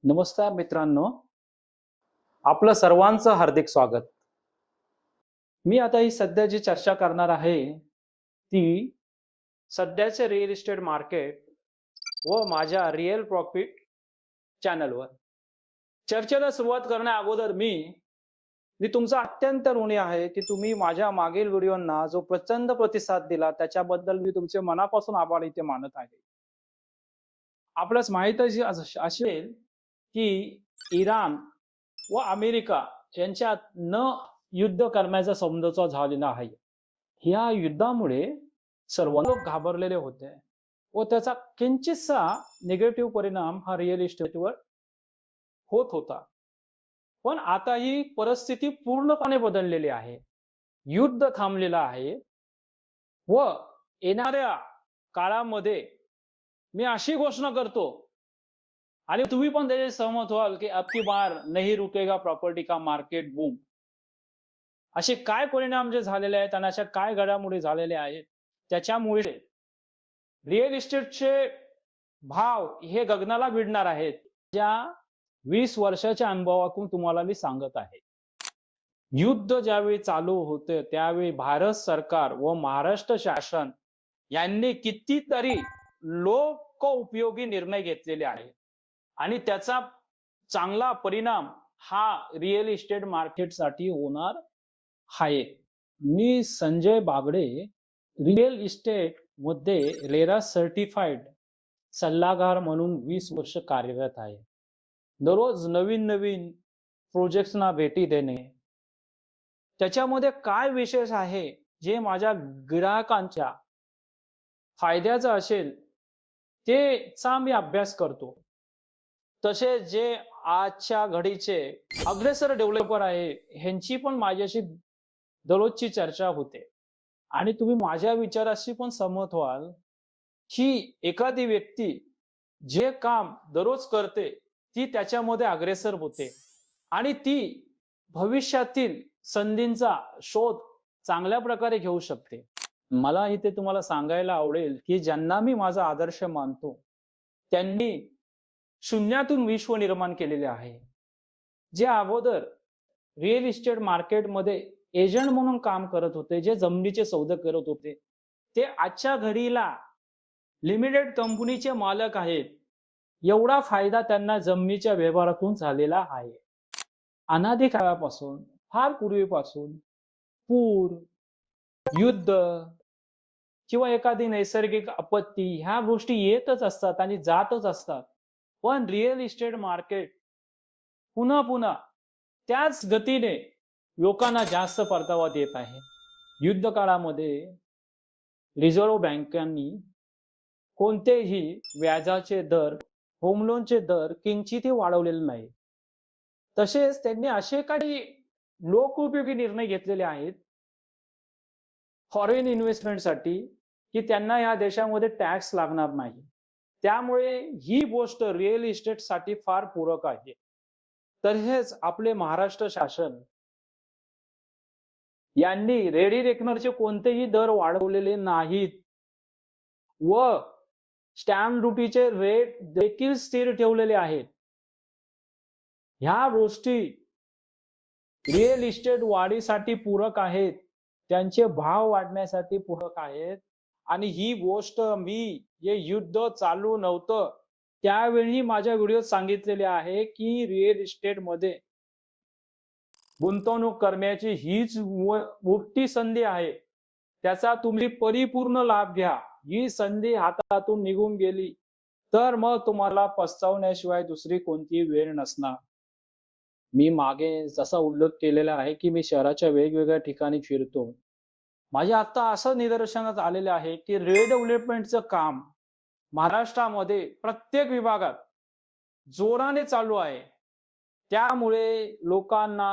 नमस्कार मित्रांनो, आपलं सर्वांचं हार्दिक स्वागत. मी आता ही सध्या जी चर्चा करणार आहे, ती सध्याचे रिअल इस्टेट मार्केट व माझ्या रिअल प्रॉफिट चॅनलवर. चर्चेला सुरुवात करण्या अगोदर मी तुमचा अत्यंत ऋणी आहे, की तुम्ही माझ्या मागील व्हिडिओंना जो प्रचंड प्रतिसाद दिला, त्याच्याबद्दल मी तुमचे मनापासून आभार इथे मानत आहे. आपल्यास माहीतच असेल, की इराण व अमेरिका यांच्यात युद्ध करण्याचा समझोता झालेला आहे. ह्या युद्धामुळे सर्व लोक घाबरलेले होते व त्याचा किंचितसा निगेटिव्ह परिणाम हा रिअल इस्टेटवर होत होता. पण आता ही परिस्थिती पूर्णपणे बदललेली आहे. युद्ध थांबलेलं आहे व येणाऱ्या काळामध्ये मी अशी घोषणा करतो आणि तुम्ही पण त्याचे सहमत व्हाल, की अब की बार नहीं रुकेगा प्रॉपर्टी का मार्केट बूम. असे काय परिणाम जे झालेले आहेत आणि अशा काय घडामोडी झालेल्या आहेत, त्याच्यामुळे रिअल इस्टेटचे भाव हे गगनाला भिडणार आहेत. ज्या 20 वर्षाच्या अनुभवातून तुम्हाला मी सांगत आहे. युद्ध ज्यावेळी चालू होते त्यावेळी भारत सरकार व महाराष्ट्र शासन यांनी कितीतरी लोक उपयोगी निर्णय घेतलेले आहेत आणि त्याचा चांगला परिणाम हा रिअल इस्टेट मार्केटसाठी होणार आहे. मी संजय बागडे रिअल इस्टेट मध्ये रेरा सर्टिफाईड सल्लागार म्हणून 20 वर्ष कार्यरत आहे. दररोज नवीन नवीन प्रोजेक्ट्सना भेटी देणे, त्याच्यामध्ये काय विशेष आहे जे माझ्या ग्राहकांच्या फायद्याचं असेल तेचा मी अभ्यास करतो. तसे जे आजच्या घडीचे अग्रेसर डेव्हलपर आहे ह्यांची पण माझ्याशी दररोजची चर्चा होते आणि तुम्ही माझ्या विचाराशी पण सहमत व्हाल, की एखादी व्यक्ती जे काम दररोज करते ती त्याच्यामध्ये अग्रेसर होते आणि ती भविष्यातील संधींचा शोध चांगल्या प्रकारे घेऊ शकते. मला इथे तुम्हाला सांगायला आवडेल, की ज्यांना मी माझा आदर्श मानतो त्यांनी शून्यातून विश्व निर्माण केलेले आहे. जे अगोदर रिअल इस्टेट मार्केटमध्ये एजंट म्हणून काम करत होते, जे जमिनीचे सौदे करत होते, ते आजच्या घडीला लिमिटेड कंपनीचे मालक आहेत. एवढा फायदा त्यांना जमिनीच्या व्यवहारातून झालेला आहे. अनादी काळापासून, फार पूर्वीपासून पूर, युद्ध किंवा एखादी नैसर्गिक आपत्ती ह्या गोष्टी येतच असतात आणि जातच असतात. पण रिअल इस्टेट मार्केट पुन्हा पुन्हा त्याच गतीने लोकांना जास्त परतावा देत आहे. युद्ध काळामध्ये रिझर्व्ह बँकांनी कोणतेही व्याजाचे दर, होम लोनचे दर किंचितही वाढवलेले नाही. तसेच त्यांनी असे काही लोकोपयोगी निर्णय घेतलेले आहेत फॉरेन इन्व्हेस्टमेंटसाठी, की त्यांना या देशामध्ये टॅक्स लागणार नाही. त्यामुळे ही गोष्ट रिअल इस्टेटसाठी फार पूरक आहे. तसेच आपले महाराष्ट्र शासन यांनी रेडी रेकनरचे कोणतेही दर वाढवलेले नाहीत व स्टॅम्प ड्युटीचे रेट देखील स्थिर ठेवलेले आहेत. ह्या गोष्टी रिअल इस्टेट वाढीसाठी पूरक आहेत, त्यांचे भाव वाढण्यासाठी पूरक आहेत. आणि ही गोष्ट मी जे युद्ध चालू नव्हतं त्यावेळी माझ्या व्हिडिओत सांगितलेले आहे, की रिअल इस्टेट मध्ये गुंतवणूक करण्याची हीच मोठी संधी आहे. त्याचा तुम्ही परिपूर्ण लाभ घ्या. ही संधी हातातून निघून गेली तर मग तुम्हाला पस्तावण्याशिवाय दुसरी कोणतीही वेळ नसणार. मी मागे जसा उल्लेख केलेला आहे, की मी शहराच्या वेगवेगळ्या ठिकाणी फिरतो. माझ्या आता असं निदर्शनास आलेलं आहे, की रिडेव्हलपमेंटचं काम महाराष्ट्रामध्ये प्रत्येक विभागात जोराने चालू आहे. त्यामुळे लोकांना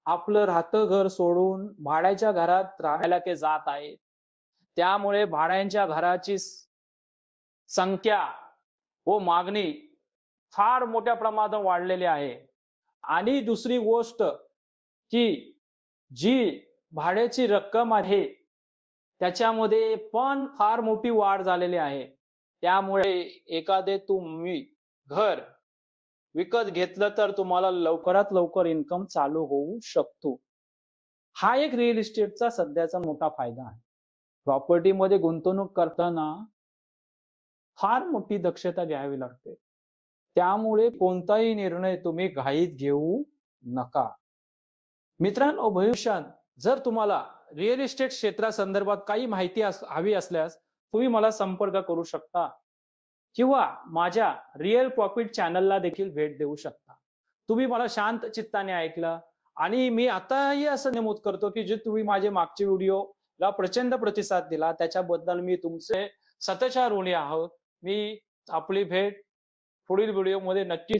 आपलं राहतं घर सोडून भाड्याच्या घरात राहायला ते जात आहेत. त्यामुळे भाड्यांच्या घराची संख्या व मागणी फार मोठ्या प्रमाणात वाढलेली आहे. आणि दुसरी गोष्ट, की जी भाड्याची रक्कम आहे त्याच्यामध्ये पण फार मोठी वाढ झालेली आहे. त्यामुळे एखादे तुम्ही घर विकत घेतलं तर तुम्हाला लवकरात लवकर इन्कम चालू होऊ शकतो. हा एक रिअल इस्टेटचा सध्याचा मोठा फायदा आहे. प्रॉपर्टीमध्ये गुंतवणूक करताना फार मोठी दक्षता घ्यावी लागते. त्यामुळे कोणताही निर्णय तुम्ही घाईत घेऊ नका. मित्रांनो, भविष्यात जर तुम्हाला रिअल इस्टेट क्षेत्रासंदर्भात काही माहिती हवी असल्यास तुम्ही मला संपर्क करू शकता किंवा माझ्या रिअल प्रॉफिट चॅनलला देखील भेट देऊ शकता. तुम्ही मला शांत चित्ताने ऐकलं आणि मी आताही असं नमूद करतो की जे तुम्ही माझे मागचे व्हिडिओला प्रचंड प्रतिसाद दिला त्याच्याबद्दल मी तुमचे सततच्या ऋणी आहोत. मी आपली भेट पुढील व्हिडिओमध्ये नक्की